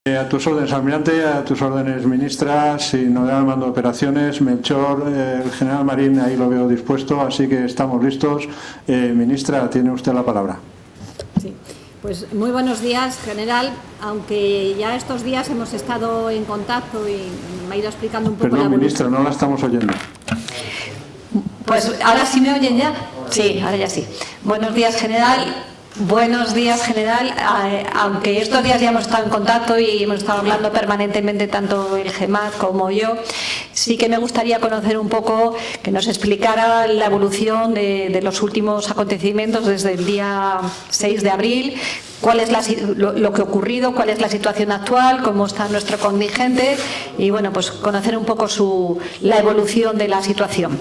A tus órdenes, almirante, a tus órdenes, ministra, sin novedad al mando de operaciones, Melchor, el general Marín, ahí lo veo dispuesto, así que estamos listos. Ministra, tiene usted la palabra. Sí, pues muy buenos días, general, aunque ya estos días hemos estado en contacto y me ha ido explicando un poco. Perdón, ministra, no la estamos oyendo. Pues ahora sí me oyen ya. Sí, ahora ya sí. Buenos días, general. Buenos días, general. Aunque estos días ya hemos estado en contacto y hemos estado hablando permanentemente, tanto el GEMAT como yo, sí que me gustaría conocer un poco, que nos explicara la evolución de los últimos acontecimientos desde el día 6 de abril, cuál es lo que ha ocurrido, cuál es la situación actual, cómo está nuestro contingente y, bueno, pues conocer un poco la evolución de la situación.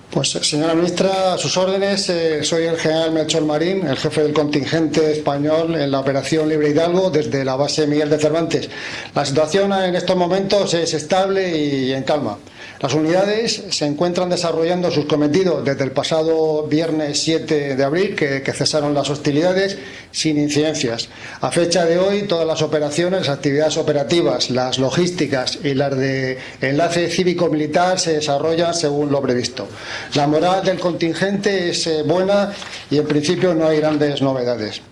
Pues, señora ministra, a sus órdenes, soy el general Melchor Marín, el jefe del contingente español en la operación Libre Hidalgo desde la base Miguel de Cervantes. La situación en estos momentos es estable y en calma. Las unidades se encuentran desarrollando sus cometidos desde el pasado viernes 7 de abril, que cesaron las hostilidades, sin incidencias. A fecha de hoy, todas las operaciones, las actividades operativas, las logísticas y las de enlace cívico-militar se desarrollan según lo previsto. La moral del contingente es buena y en principio no hay grandes novedades.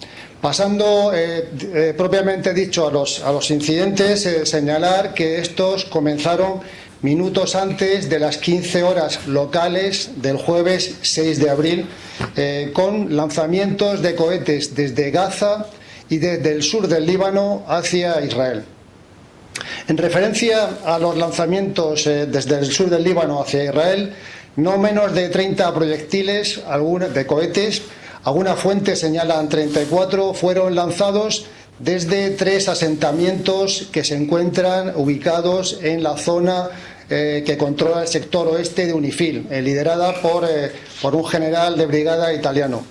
Pasando propiamente dicho a los incidentes, señalar que estos comenzaron minutos antes de las 15 horas locales del jueves 6 de abril, con lanzamientos de cohetes desde Gaza y desde el sur del Líbano hacia Israel. En referencia a los lanzamientos desde el sur del Líbano hacia Israel, no menos de 30 proyectiles de cohetes, algunas fuentes señalan 34, fueron lanzados desde 3 asentamientos que se encuentran ubicados en la zona que controla el sector oeste de UNIFIL, liderada por un general de brigada italiano.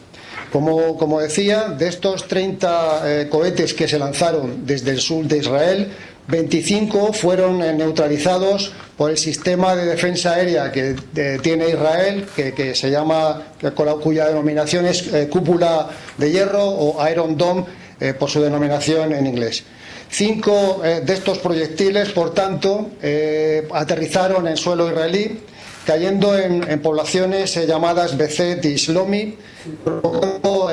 Como decía, de estos 30 cohetes que se lanzaron desde el sur de Israel, 25 fueron neutralizados por el sistema de defensa aérea que tiene Israel, que se llama, cuya denominación es cúpula de hierro o Iron Dome, por su denominación en inglés. 5 de estos proyectiles, por tanto, aterrizaron en suelo israelí, cayendo en poblaciones llamadas Bezet y Shlomi, provocando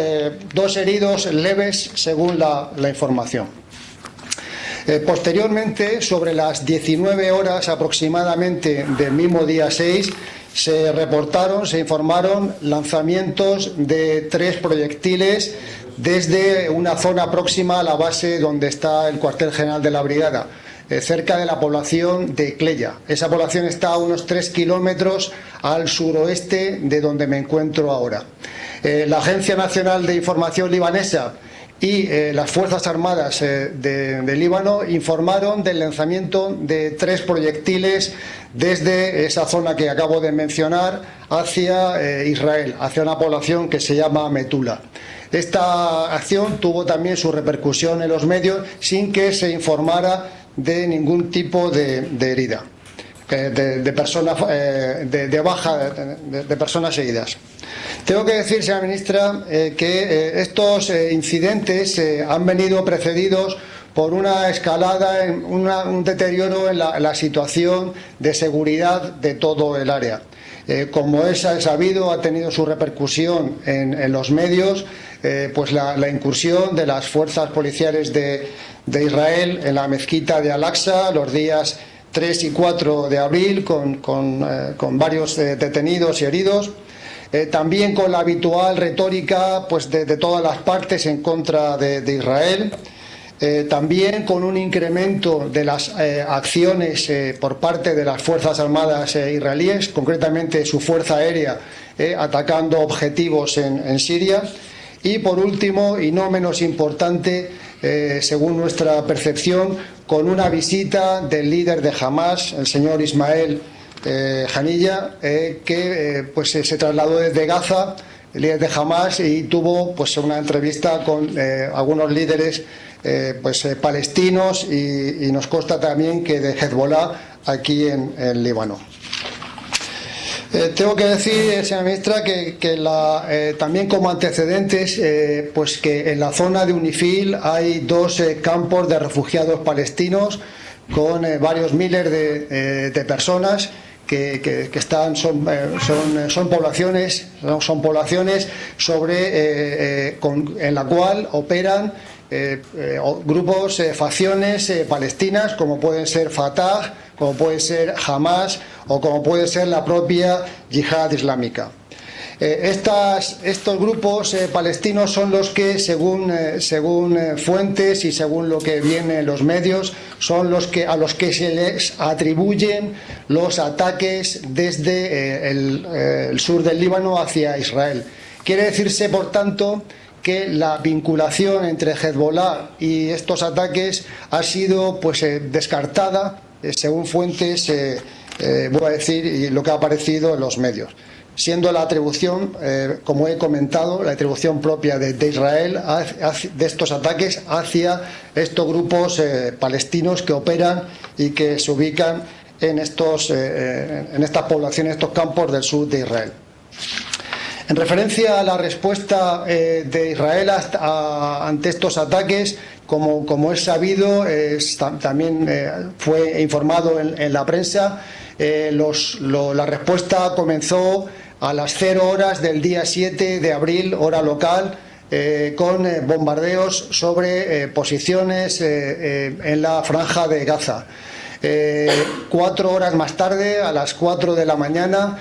2 heridos leves según la información. Posteriormente, sobre las 19 horas aproximadamente del mismo día 6, se informaron lanzamientos de 3 proyectiles desde una zona próxima a la base donde está el cuartel general de la brigada, cerca de la población de Cleya. Esa población está a unos 3 kilómetros al suroeste de donde me encuentro ahora. La Agencia Nacional de Información libanesa y las Fuerzas Armadas de Líbano informaron del lanzamiento de 3 proyectiles desde esa zona que acabo de mencionar hacia Israel, hacia una población que se llama Metula. Esta acción tuvo también su repercusión en los medios sin que se informara de ningún tipo de herida, de personas heridas. Tengo que decir, señora ministra, que estos incidentes han venido precedidos por una escalada, un deterioro en la situación de seguridad de todo el área. Como es sabido, ha tenido su repercusión en los medios, pues la incursión de las fuerzas policiales de Israel en la mezquita de Al-Aqsa los días 3 y 4 de abril con varios detenidos y heridos. También con la habitual retórica pues de todas las partes en contra de Israel. También con un incremento de las acciones por parte de las Fuerzas Armadas israelíes, concretamente su fuerza aérea, atacando objetivos en Siria. Y por último, y no menos importante, según nuestra percepción, con una visita del líder de Hamas, el señor Ismael Haniyeh, que pues se trasladó desde Gaza, el líder de Hamas, y tuvo pues una entrevista con algunos líderes palestinos y nos consta también que de Hezbollah aquí en Líbano. Tengo que decir, señora ministra, que también como antecedentes, pues que en la zona de UNIFIL hay dos campos de refugiados palestinos con varios miles de personas que están, son poblaciones en la cual operan grupos, facciones palestinas, como pueden ser Fatah, como puede ser Hamas o como puede ser la propia Yihad Islámica. Estos grupos palestinos son los que, según fuentes y según lo que viene en los medios, son a los que se les atribuyen los ataques desde el sur del Líbano hacia Israel. Quiere decirse, por tanto, que la vinculación entre Hezbollah y estos ataques ha sido descartada, según fuentes, voy a decir, y lo que ha aparecido en los medios, siendo la atribución, como he comentado, la atribución propia de Israel de estos ataques hacia estos grupos palestinos que operan y que se ubican en estas poblaciones, estos campos del sur de Israel. En referencia a la respuesta de Israel ante estos ataques, como es sabido, también fue informado en la prensa, la respuesta comenzó a las 0 horas del día 7 de abril, hora local, con bombardeos sobre posiciones en la franja de Gaza. 4 horas más tarde, a las 4 de la mañana,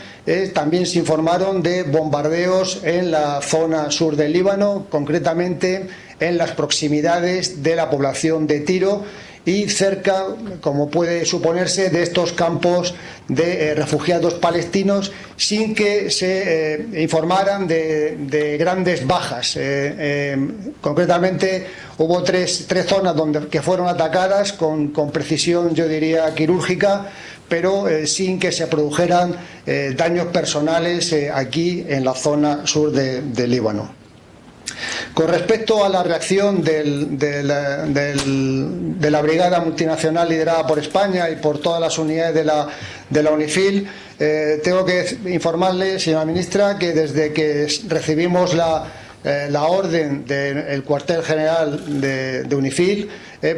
también se informaron de bombardeos en la zona sur del Líbano, concretamente en las proximidades de la población de Tiro y cerca, como puede suponerse, de estos campos de refugiados palestinos, sin que se informaran de grandes bajas. Concretamente, hubo tres zonas que fueron atacadas con precisión, yo diría, quirúrgica, pero sin que se produjeran daños personales aquí en la zona sur del Líbano. Con respecto a la reacción de la brigada multinacional liderada por España y por todas las unidades de la UNIFIL, tengo que informarle, señora ministra, que desde que recibimos la orden del cuartel general de UNIFIL,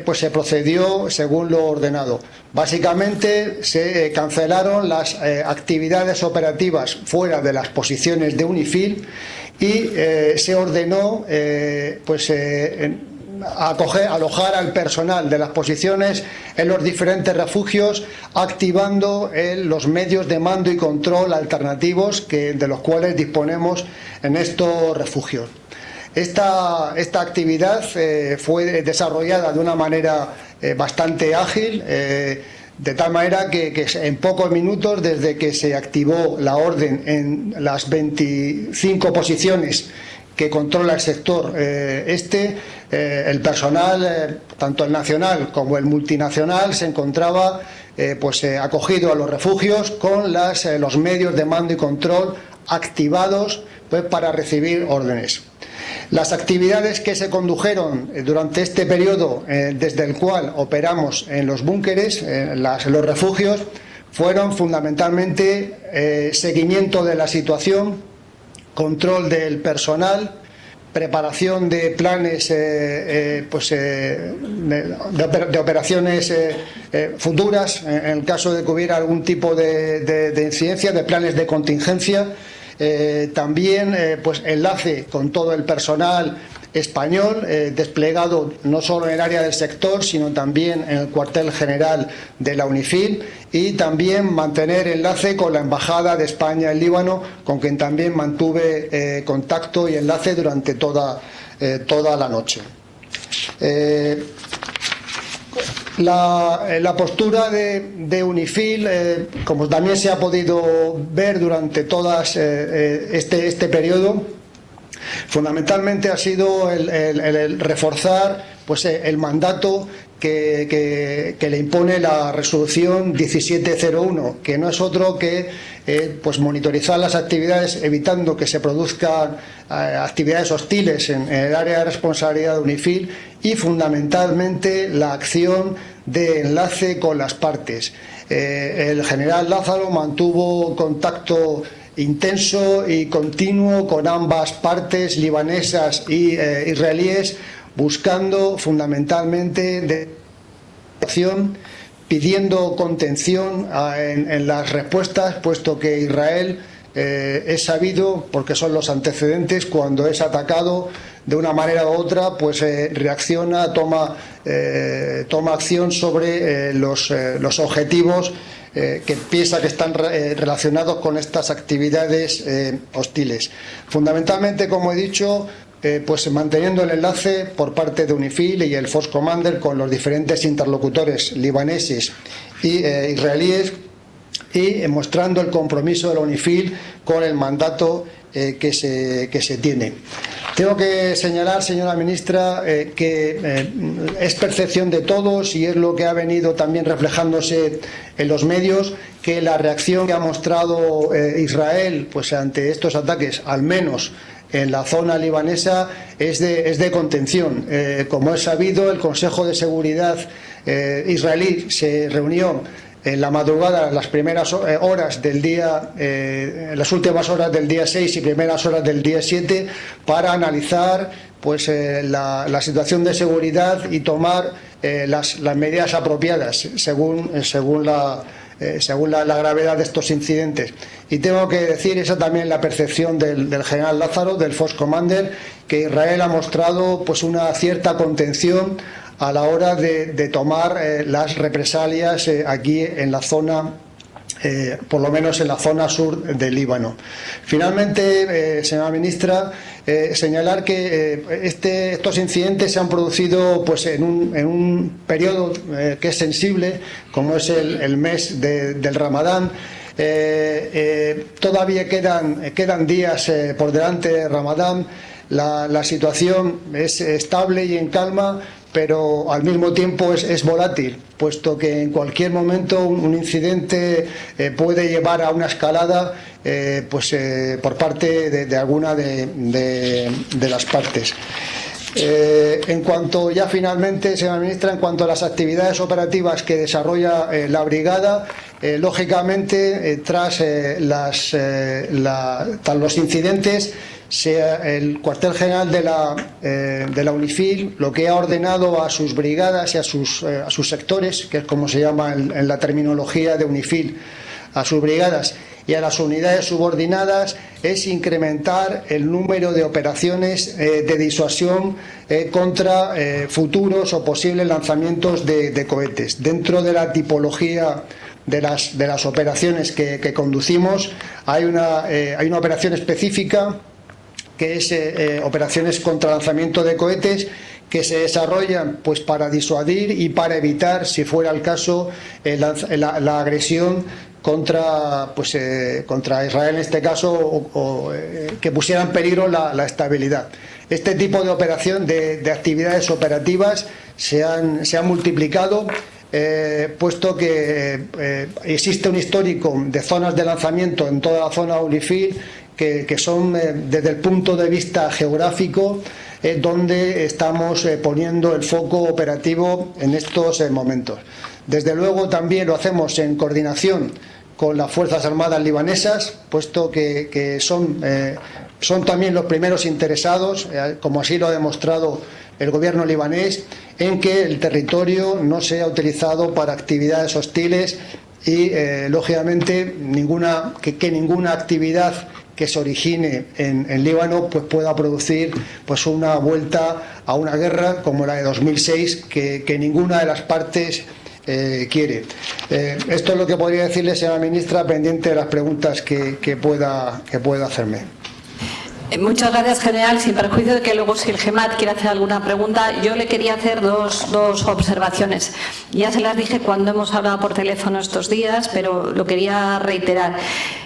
pues se procedió según lo ordenado. Básicamente se cancelaron las actividades operativas fuera de las posiciones de UNIFIL y se ordenó alojar al personal de las posiciones en los diferentes refugios, activando los medios de mando y control alternativos de los cuales disponemos en estos refugios. Esta actividad fue desarrollada de una manera bastante ágil, de tal manera que en pocos minutos, desde que se activó la orden en las 25 posiciones que controla el sector el personal, tanto el nacional como el multinacional, se encontraba acogido a los refugios con los medios de mando y control activados para recibir órdenes. Las actividades que se condujeron durante este periodo, desde el cual operamos en los búnkeres, los refugios, fueron fundamentalmente seguimiento de la situación, control del personal, preparación de planes de operaciones futuras, en el caso de que hubiera algún tipo de incidencia, de planes de contingencia. También enlace con todo el personal español desplegado no solo en el área del sector, sino también en el cuartel general de la UNIFIL, y también mantener enlace con la Embajada de España en Líbano, con quien también mantuve contacto y enlace durante toda la noche. La postura de UNIFIL, como también se ha podido ver durante este periodo, fundamentalmente ha sido el reforzar el mandato que le impone la resolución 1701, que no es otro que monitorizar las actividades, evitando que se produzcan actividades hostiles en el área de responsabilidad de UNIFIL, y fundamentalmente la acción de enlace con las partes. El general Lázaro mantuvo contacto intenso y continuo con ambas partes, libanesas y israelíes, buscando fundamentalmente acción, pidiendo contención en las respuestas, puesto que Israel es sabido, porque son los antecedentes, cuando es atacado de una manera u otra, pues reacciona, toma acción sobre los objetivos que piensa que están relacionados con estas actividades hostiles. Fundamentalmente, como he dicho, pues manteniendo el enlace por parte de UNIFIL y el Force Commander con los diferentes interlocutores libaneses y israelíes, y mostrando el compromiso de la UNIFIL con el mandato que se tiene. Tengo que señalar, señora ministra, que es percepción de todos y es lo que ha venido también reflejándose en los medios, que la reacción que ha mostrado Israel pues ante estos ataques, al menos en la zona libanesa, es de contención. Como es sabido, el Consejo de Seguridad israelí se reunió en la madrugada, las primeras horas del día, las últimas horas del día 6 y primeras horas del día 7, para analizar pues la situación de seguridad y tomar las medidas apropiadas según la gravedad de estos incidentes. Y tengo que decir, esa también la percepción del general Lázaro, del Force Commander, que Israel ha mostrado pues una cierta contención a la hora de tomar las represalias aquí en la zona, por lo menos en la zona sur del Líbano. Finalmente, señora ministra, señalar que estos incidentes se han producido pues en un periodo que es sensible, como es el mes del Ramadán. Todavía quedan días por delante de Ramadán. La situación es estable y en calma, pero al mismo tiempo es volátil, puesto que en cualquier momento un incidente puede llevar a una escalada por parte de alguna de las partes. En cuanto ya finalmente, señora ministra, en cuanto a las actividades operativas que desarrolla la brigada, lógicamente tras los incidentes, el cuartel general de la UNIFIL lo que ha ordenado a sus brigadas y a sus sectores, que es como se llama en la terminología de UNIFIL, a sus brigadas y a las unidades subordinadas, es incrementar el número de operaciones de disuasión contra futuros o posibles lanzamientos de cohetes. Dentro de la tipología de las operaciones que conducimos, hay una operación específica que es operaciones contra lanzamiento de cohetes, que se desarrollan pues para disuadir y para evitar, si fuera el caso, la agresión contra Israel en este caso, o que pusiera en peligro la estabilidad. Este tipo de operación, de actividades operativas, se han multiplicado, puesto que existe un histórico de zonas de lanzamiento en toda la zona UNIFIL que son, desde el punto de vista geográfico, donde estamos poniendo el foco operativo en estos momentos. Desde luego también lo hacemos en coordinación con las Fuerzas Armadas libanesas, puesto que son también los primeros interesados, como así lo ha demostrado el gobierno libanés, en que el territorio no sea utilizado para actividades hostiles y, lógicamente, que ninguna actividad que se origine en Líbano pues pueda producir pues una vuelta a una guerra como la de 2006, que ninguna de las partes quiere. Esto es lo que podría decirle, señora ministra, pendiente de las preguntas que pueda hacerme. Muchas gracias, general. Sin perjuicio de que luego, si el GEMAT quiere hacer alguna pregunta, yo le quería hacer dos observaciones. Ya se las dije cuando hemos hablado por teléfono estos días, pero lo quería reiterar.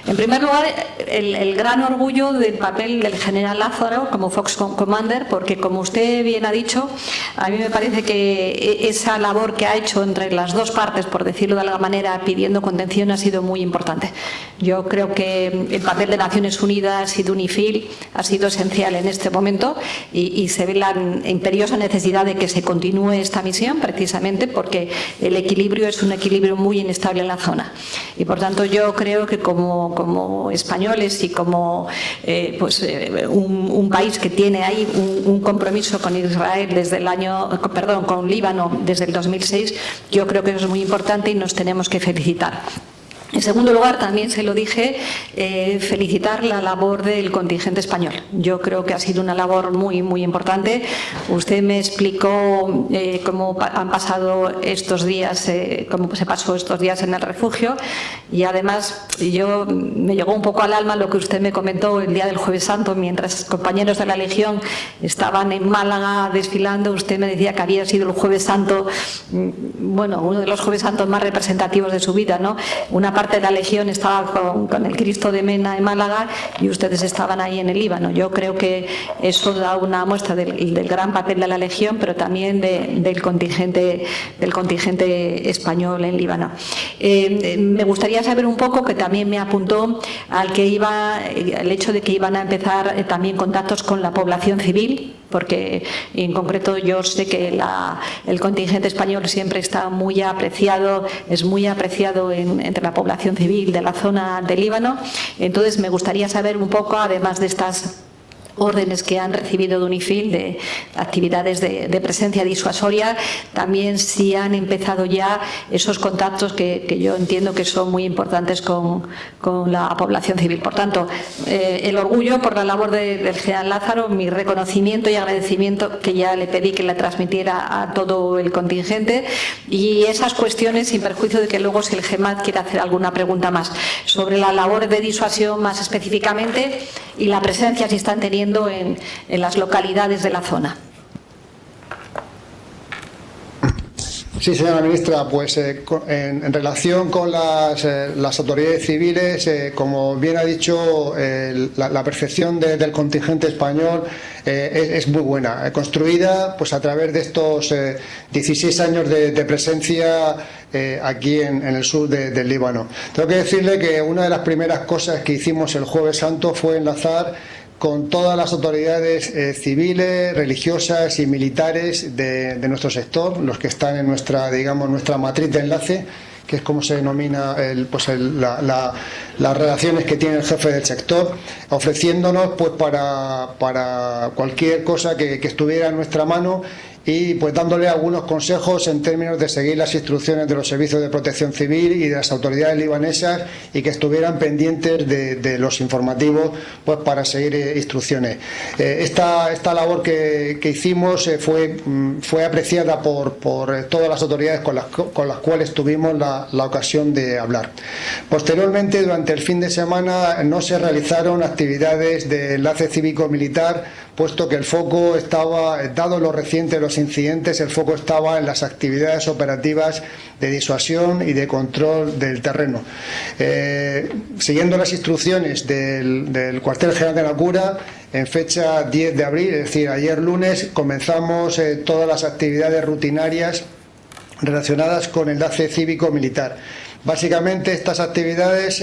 En primer lugar, el gran orgullo del papel del general Lázaro como Force Commander, porque, como usted bien ha dicho, a mí me parece que esa labor que ha hecho entre las dos partes, por decirlo de alguna manera, pidiendo contención, ha sido muy importante. Yo creo que el papel de Naciones Unidas y de UNIFIL ha sido esencial en este momento y se ve la imperiosa necesidad de que se continúe esta misión, precisamente porque el equilibrio es un equilibrio muy inestable en la zona. Y por tanto yo creo que como españoles y como un país que tiene ahí un compromiso con Israel con Líbano desde el 2006, yo creo que eso es muy importante y nos tenemos que felicitar. En segundo lugar, también se lo dije, felicitar la labor del contingente español. Yo creo que ha sido una labor muy, muy importante. Usted me explicó cómo han pasado estos días, cómo se pasó estos días en el refugio, y además me llegó un poco al alma lo que usted me comentó el día del Jueves Santo, mientras compañeros de la Legión estaban en Málaga desfilando. Usted me decía que había sido el Jueves Santo, uno de los Jueves Santos más representativos de su vida, ¿no? Una parte de la Legión estaba con el Cristo de Mena en Málaga y ustedes estaban ahí en el Líbano. Yo creo que eso da una muestra del gran papel de la Legión, pero también del contingente español en Líbano. Me gustaría saber un poco, que también me apuntó el hecho de que iban a empezar también contactos con la población civil, porque en concreto yo sé que el contingente español siempre está muy apreciado, es muy apreciado entre la población civil de la zona del Líbano. Entonces me gustaría saber un poco, además de estas órdenes que han recibido de UNIFIL, de actividades de presencia disuasoria, también si han empezado ya esos contactos que yo entiendo que son muy importantes con la población civil. Por tanto, el orgullo por la labor del general Lázaro, mi reconocimiento y agradecimiento, que ya le pedí que le transmitiera a todo el contingente, y esas cuestiones, sin perjuicio de que luego, si el GEMAT quiere hacer alguna pregunta más sobre la labor de disuasión más específicamente y la presencia, si están teniendo en las localidades de la zona. Sí, señora ministra, pues en relación con las autoridades civiles, como bien ha dicho, la percepción del contingente español es muy buena, construida pues a través de estos 16 años de presencia aquí en el sur del Líbano. Tengo que decirle que una de las primeras cosas que hicimos el Jueves Santo fue enlazar con todas las autoridades civiles, religiosas y militares de nuestro sector, los que están en nuestra matriz de enlace, que es como se denomina las relaciones que tiene el jefe del sector, ofreciéndonos pues para cualquier cosa que estuviera en nuestra mano, y pues dándole algunos consejos en términos de seguir las instrucciones de los servicios de protección civil y de las autoridades libanesas, y que estuvieran pendientes de los informativos pues para seguir instrucciones. Esta labor que hicimos fue apreciada por todas las autoridades con las cuales tuvimos la ocasión de hablar. Posteriormente, durante el fin de semana, no se realizaron actividades de enlace cívico-militar, puesto que el foco estaba, dado lo reciente de los incidentes, el foco estaba en las actividades operativas de disuasión y de control del terreno. Siguiendo las instrucciones del cuartel general de la Cura, en fecha 10 de abril, es decir, ayer lunes, comenzamos todas las actividades rutinarias relacionadas con el enlace cívico-militar. Básicamente estas actividades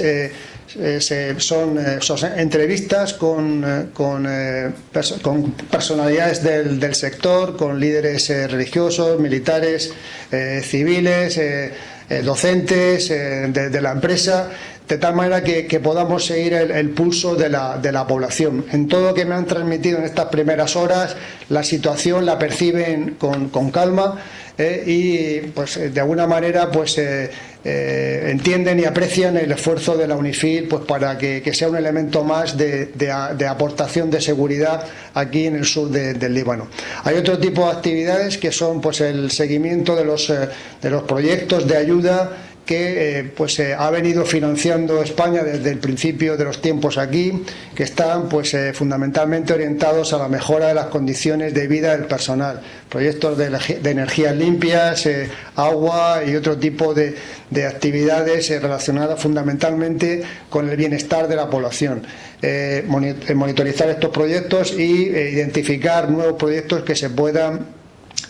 son entrevistas con personalidades del sector, con líderes religiosos, militares, civiles, docentes de la empresa, de tal manera que podamos seguir el pulso de la población. En todo lo que me han transmitido en estas primeras horas, la situación la perciben con calma, y pues de alguna manera pues entienden y aprecian el esfuerzo de la UNIFIL pues para que sea un elemento más de aportación de seguridad aquí en el sur del Líbano. Hay otro tipo de actividades que son pues el seguimiento de los proyectos de ayuda que ha venido financiando España desde el principio de los tiempos aquí, que están fundamentalmente orientados a la mejora de las condiciones de vida del personal, proyectos de energías limpias, agua y otro tipo de actividades relacionadas fundamentalmente con el bienestar de la población. Monitorizar estos proyectos y identificar nuevos proyectos que se puedan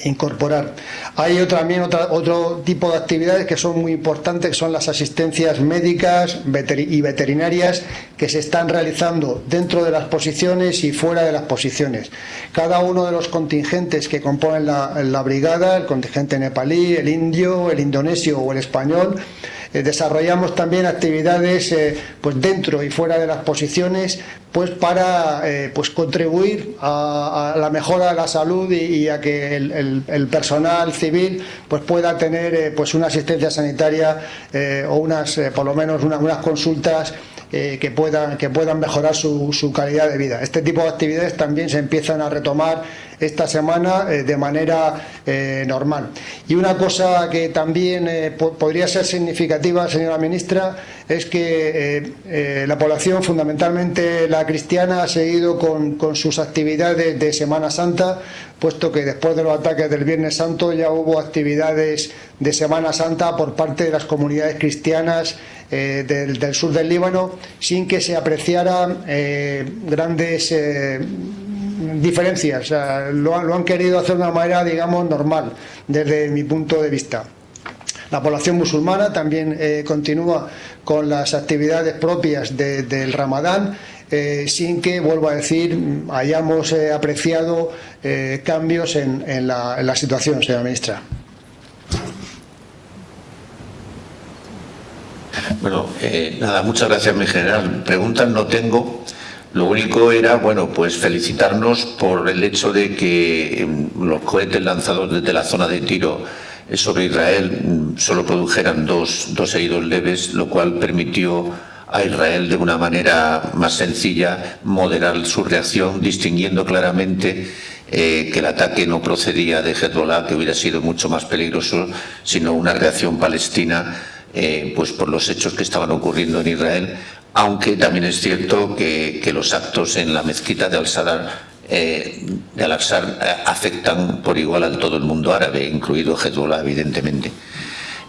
incorporar. Hay también otro tipo de actividades que son muy importantes, que son las asistencias médicas y veterinarias que se están realizando dentro de las posiciones y fuera de las posiciones. Cada uno de los contingentes que componen la brigada, el contingente nepalí, el indio, el indonesio o el español, desarrollamos también actividades pues dentro y fuera de las posiciones, pues para pues contribuir a la mejora de la salud y a que el personal civil pues pueda tener pues una asistencia sanitaria o por lo menos unas consultas que puedan mejorar su calidad de vida. Este tipo de actividades también se empiezan a retomar esta semana de manera normal. Y una cosa que también podría ser significativa, señora ministra, es que la población, fundamentalmente la cristiana, ha seguido con sus actividades de Semana Santa, puesto que después de los ataques del Viernes Santo ya hubo actividades de Semana Santa por parte de las comunidades cristianas del sur del Líbano, sin que se apreciaran grandes diferencias. O sea, lo han querido hacer de una manera, digamos, normal, desde mi punto de vista. La población musulmana también continúa con las actividades propias del Ramadán, sin que, vuelvo a decir, hayamos apreciado cambios en la situación, señora ministra. Bueno, nada, muchas gracias, mi general. Preguntas no tengo. Lo único era, bueno, pues felicitarnos por el hecho de que los cohetes lanzados desde la zona de tiro sobre Israel solo produjeran dos heridos leves, lo cual permitió a Israel de una manera más sencilla moderar su reacción, distinguiendo claramente que el ataque no procedía de Hezbollah, que hubiera sido mucho más peligroso, sino una reacción palestina pues por los hechos que estaban ocurriendo en Israel, aunque también es cierto que los actos en la mezquita de Al-Aqsa afectan por igual a todo el mundo árabe, incluido Hezbollah, evidentemente.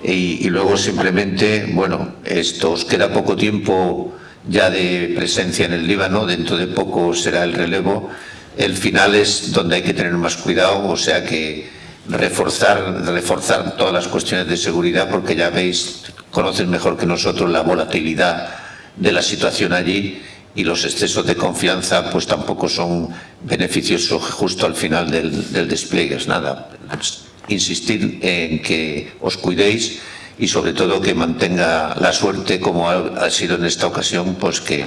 Y luego simplemente, bueno, os queda poco tiempo ya de presencia en el Líbano, dentro de poco será el relevo. El final es donde hay que tener más cuidado, o sea que reforzar todas las cuestiones de seguridad, porque ya veis, conocen mejor que nosotros la volatilidad de la situación allí, y los excesos de confianza pues tampoco son beneficiosos justo al final del despliegue. Es nada, insistir en que os cuidéis y sobre todo que mantenga la suerte como ha sido en esta ocasión, pues que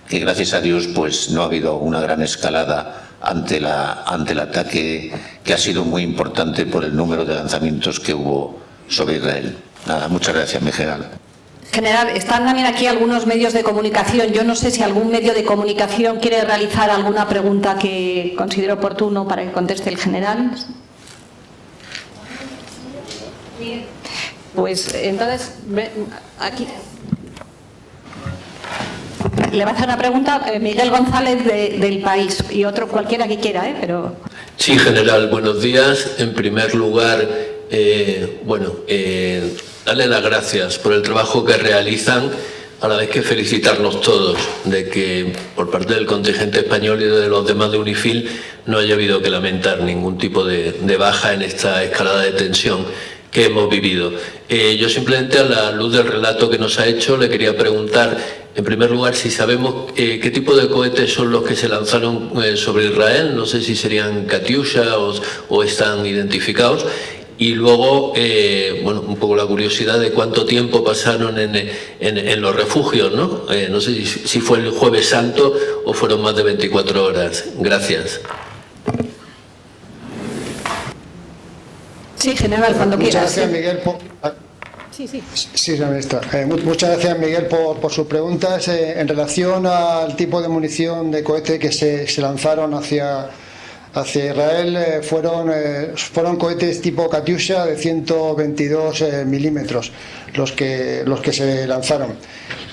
gracias a Dios pues no ha habido una gran escalada ante el ataque, que ha sido muy importante por el número de lanzamientos que hubo sobre Israel. Nada, muchas gracias, mi general. General, están también aquí algunos medios de comunicación. Yo no sé si algún medio de comunicación quiere realizar alguna pregunta que considere oportuno para que conteste el general. Pues entonces, aquí le va a hacer una pregunta Miguel González del País, y otro cualquiera que quiera, pero... Sí, general, buenos días. En primer lugar, darle las gracias por el trabajo que realizan, a la vez que felicitarnos todos de que por parte del contingente español y de los demás de UNIFIL no haya habido que lamentar ningún tipo de baja en esta escalada de tensión que hemos vivido. Yo simplemente, a la luz del relato que nos ha hecho, le quería preguntar, en primer lugar, si sabemos qué tipo de cohetes son los que se lanzaron sobre Israel. No sé si serían Katyusha o están identificados. Y luego, un poco la curiosidad de cuánto tiempo pasaron en los refugios, ¿no? No sé si fue el Jueves Santo o fueron más de 24 horas. Gracias. Sí, general, cuando quiera. Muchas gracias, Miguel. Sí, señora ministra. Muchas gracias, Miguel, por sus preguntas. En relación al tipo de munición de cohete que se lanzaron hacia Israel, fueron cohetes tipo Katyusha de 122 milímetros los que se lanzaron.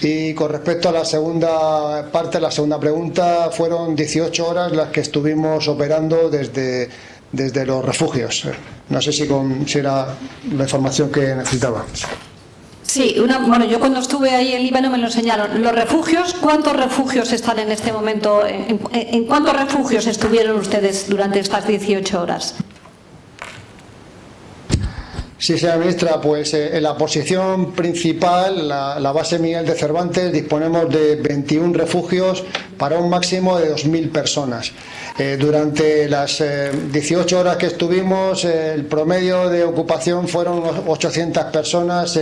Y con respecto a la segunda parte, la segunda pregunta, fueron 18 horas las que estuvimos operando desde los refugios. No sé si era la información que necesitaba. Sí, yo cuando estuve ahí en Líbano me lo enseñaron. Los refugios, ¿cuántos refugios están en este momento? ¿En cuántos refugios estuvieron ustedes durante estas 18 horas? Sí, señora ministra, pues en la posición principal, la base Miguel de Cervantes, disponemos de 21 refugios para un máximo de 2.000 personas. Durante las 18 horas que estuvimos, el promedio de ocupación fueron 800 personas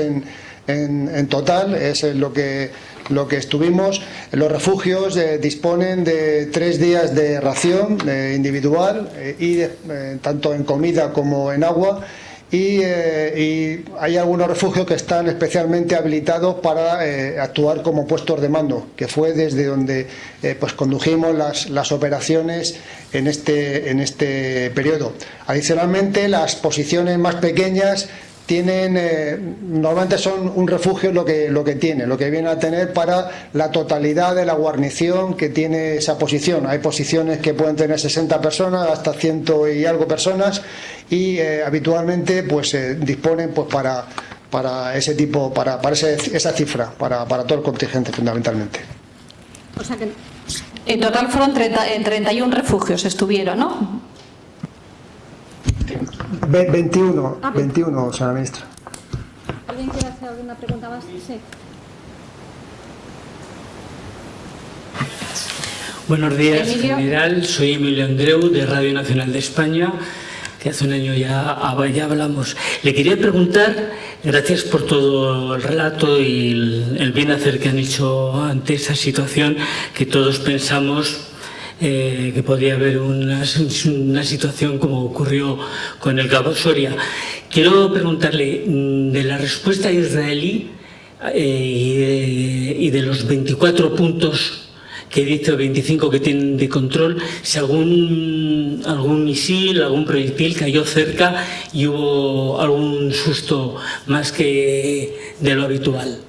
en total, es lo que estuvimos. Los refugios disponen de 3 días de ración individual, tanto en comida como en agua. Y hay algunos refugios que están especialmente habilitados para actuar como puestos de mando, que fue desde donde pues condujimos las operaciones en este periodo. Adicionalmente, las posiciones más pequeñas normalmente son un refugio lo que viene a tener para la totalidad de la guarnición que tiene esa posición. Hay posiciones que pueden tener 60 personas, hasta 100 y algo personas, y habitualmente pues disponen pues para ese tipo, para esa cifra, para todo el contingente fundamentalmente. O sea que en total fueron 31 refugios, estuvieron, ¿no? 21, señora ministra. ¿Alguien quiere hacer alguna pregunta más? Sí. Buenos días, Emilio. general. Soy Emilio Andreu, de Radio Nacional de España, que hace un año ya hablamos. Le quería preguntar, gracias por todo el relato y el bien hacer que han hecho ante esa situación que todos pensamos que podría haber una situación como ocurrió con el Cabo Soria. Quiero preguntarle, de la respuesta israelí y de los 24 puntos que dice, o 25 que tienen de control, si algún misil, algún proyectil cayó cerca y hubo algún susto más que de lo habitual.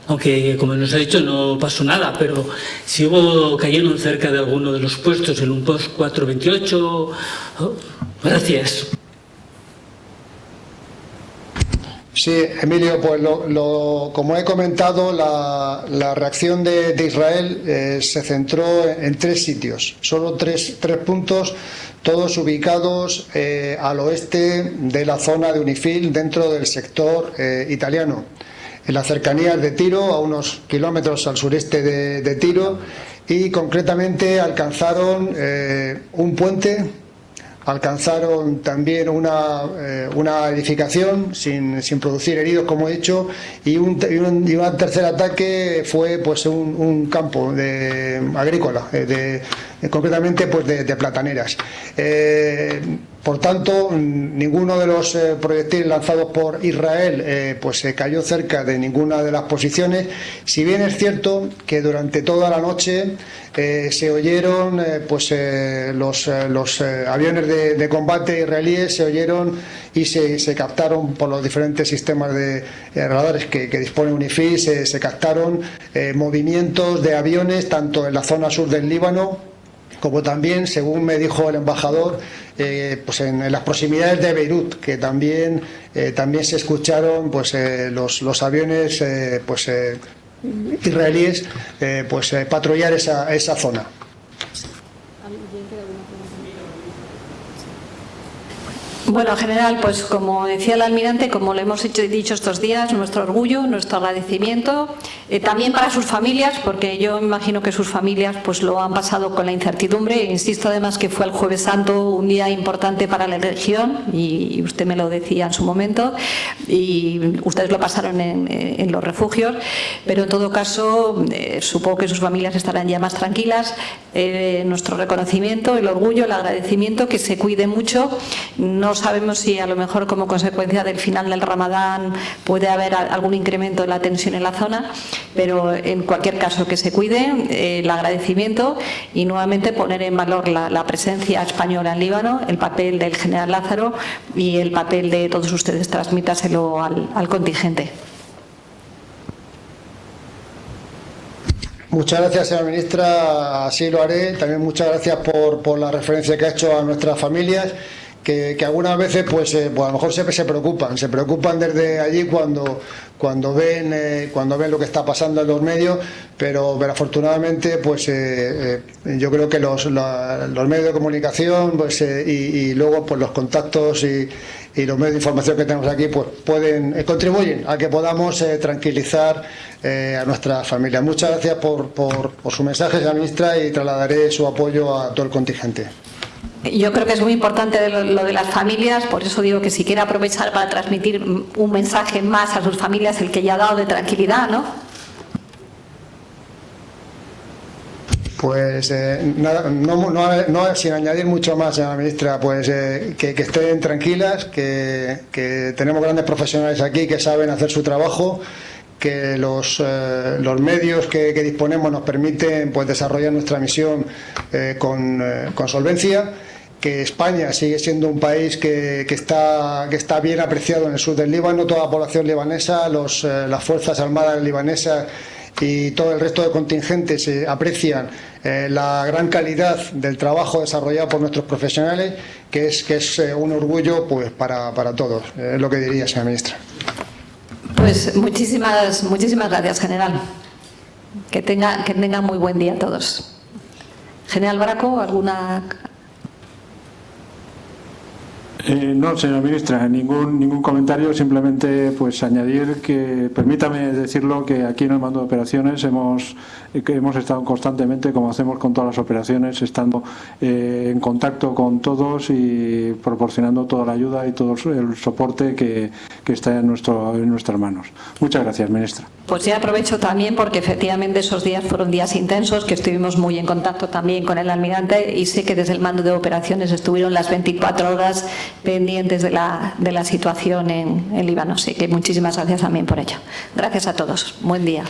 Aunque, como nos ha dicho, no pasó nada, pero si cayeron cerca de alguno de los puestos, en un post 428. Gracias. Sí, Emilio, pues como he comentado, la reacción de Israel se centró en 3 sitios, solo tres puntos, todos ubicados al oeste de la zona de UNIFIL, dentro del sector italiano, en las cercanías de Tiro, a unos kilómetros al sureste de Tiro, y concretamente alcanzaron un puente, alcanzaron también una edificación sin producir heridos, como he dicho, y un tercer ataque fue pues un campo agrícola, concretamente pues de plataneras. Por tanto, ninguno de los proyectiles lanzados por Israel pues cayó cerca de ninguna de las posiciones, si bien es cierto que durante toda la noche se oyeron los aviones de combate israelíes, se oyeron y se captaron por los diferentes sistemas de radares que dispone UNIFIL, se captaron movimientos de aviones tanto en la zona sur del Líbano como también, según me dijo el embajador, pues en las proximidades de Beirut, que también se escucharon pues los aviones israelíes patrullar esa zona. Bueno, general, pues como decía el almirante, como lo hemos dicho estos días, nuestro orgullo, nuestro agradecimiento, también para sus familias, porque yo imagino que sus familias pues lo han pasado con la incertidumbre. Insisto además que fue el Jueves Santo un día importante para la región, y usted me lo decía en su momento, y ustedes lo pasaron en los refugios, pero en todo caso supongo que sus familias estarán ya más tranquilas. Nuestro reconocimiento, el orgullo, el agradecimiento, que se cuide mucho. No sabemos si a lo mejor como consecuencia del final del Ramadán puede haber algún incremento en la tensión en la zona, pero en cualquier caso que se cuide, el agradecimiento, y nuevamente poner en valor la presencia española en Líbano, el papel del general Lázaro y el papel de todos ustedes. Transmítaselo al contingente. Muchas gracias, señora ministra, así lo haré. También muchas gracias por la referencia que ha hecho a nuestras familias, que algunas veces pues a lo mejor se preocupan desde allí cuando ven lo que está pasando en los medios, pero afortunadamente pues yo creo que los medios de comunicación pues y luego pues los contactos y los medios de información que tenemos aquí pues contribuyen a que podamos tranquilizar a nuestras familias. Muchas gracias por su mensaje, señora ministra, y trasladaré su apoyo a todo el contingente. Yo creo que es muy importante lo de las familias, por eso digo que si quiere aprovechar para transmitir un mensaje más a sus familias, el que ya ha dado de tranquilidad, ¿no? Pues nada, no, sin añadir mucho más, señora ministra, pues que estén tranquilas, que tenemos grandes profesionales aquí que saben hacer su trabajo, que los medios que disponemos nos permiten pues desarrollar nuestra misión con solvencia, que España sigue siendo un país que está bien apreciado en el sur del Líbano. Toda la población libanesa, las fuerzas armadas libanesas y todo el resto de contingentes aprecian la gran calidad del trabajo desarrollado por nuestros profesionales, que es un orgullo pues para todos. Es lo que diría, señora ministra. Pues muchísimas gracias, general. Que tengan muy buen día todos. General Braco, ¿alguna...? No, señora ministra, ningún comentario, simplemente pues añadir que, permítame decirlo, que aquí en el mando de operaciones hemos estado constantemente, como hacemos con todas las operaciones, estando en contacto con todos y proporcionando toda la ayuda y todo el soporte que está en nuestras manos. Muchas gracias, ministra. Pues ya aprovecho también porque efectivamente esos días fueron días intensos, que estuvimos muy en contacto también con el almirante, y sé que desde el mando de operaciones estuvieron las 24 horas pendientes de la situación en Líbano. Así que muchísimas gracias también por ello. Gracias a todos. Buen día.